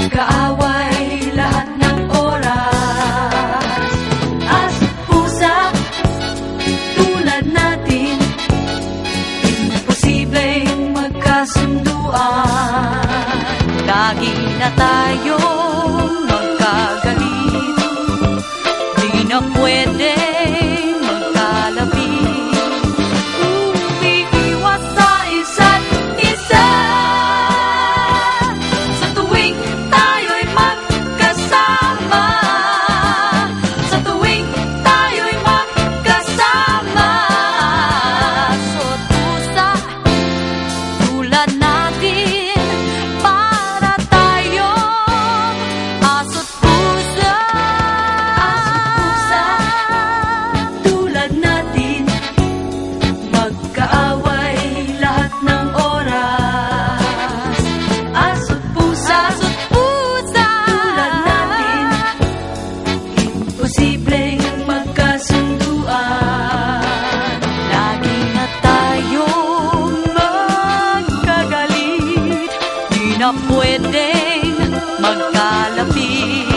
Magkaaway lahat ng oras. Aso't pusa, tulad natin, imposibleng magkasunduan. Lagi na tayong magkagalit, di na pwedeng magkalapit. Umiiwas sa isa't isa sa tuwing tayo'y magkasama. Sa tuwing tayo'y magkasama. Aso't pusa, tulad natin, para tayong aso't pusa. Aso't pusa, tulad natin, magkaaway lahat ng oras. Aso't pusa, tulad natin, imposibleng magkasunduan. Lagi na tayong magkagalit, di na pwedeng magkalapit.